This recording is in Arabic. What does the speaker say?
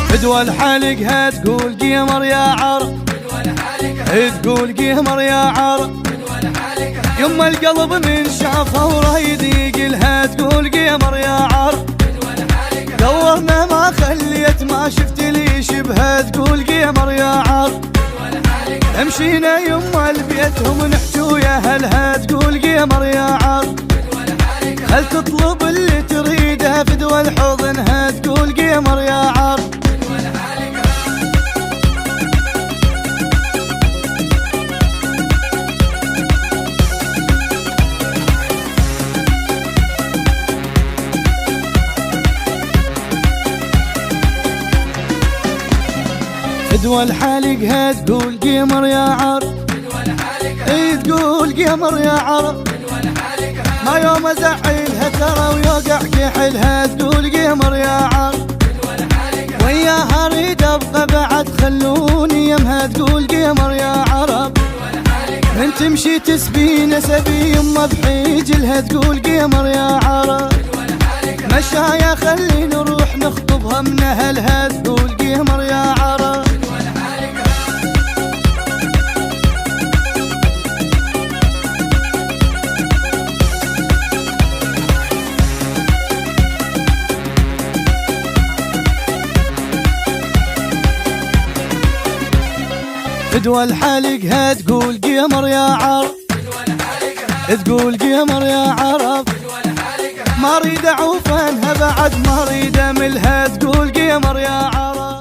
فدوى الحالق هتقول قمر يا عرب، تقول قمر يا عرب. يما القلب من شافه وراه يضيق لها تقول قمر يا عرب. دورنا ما خليت ما شفت لي شبهه تقول قمر يا عرب. مشينا يما لبيتهم نحجو يا هلها تقول قمر يا عرب. هل تطلب اللي تريده فدوى الحضن هتقول قمر يا عرب. فدوى الحالق هتقول قمر يا عرب. تقول قمر يا عرب. ما يوم ازعلها ترى ويوقع كحلها تقول قمر يا عرب. وياها اريد ابقى بعد خلوني يمها تقول قمر يا عرب. من تمشي تسبي نسبي يما بحيجلها تقول قمر يا عرب. مشايا خلي نروح نخطبها من اهلها تقول قمر يا عرب. فدوى الحالق هتقول قمر يا عرب. تقول قمر يا عرب. ما اريد اعوف عنها بعد ما اريد املها تقول قمر يا عرب.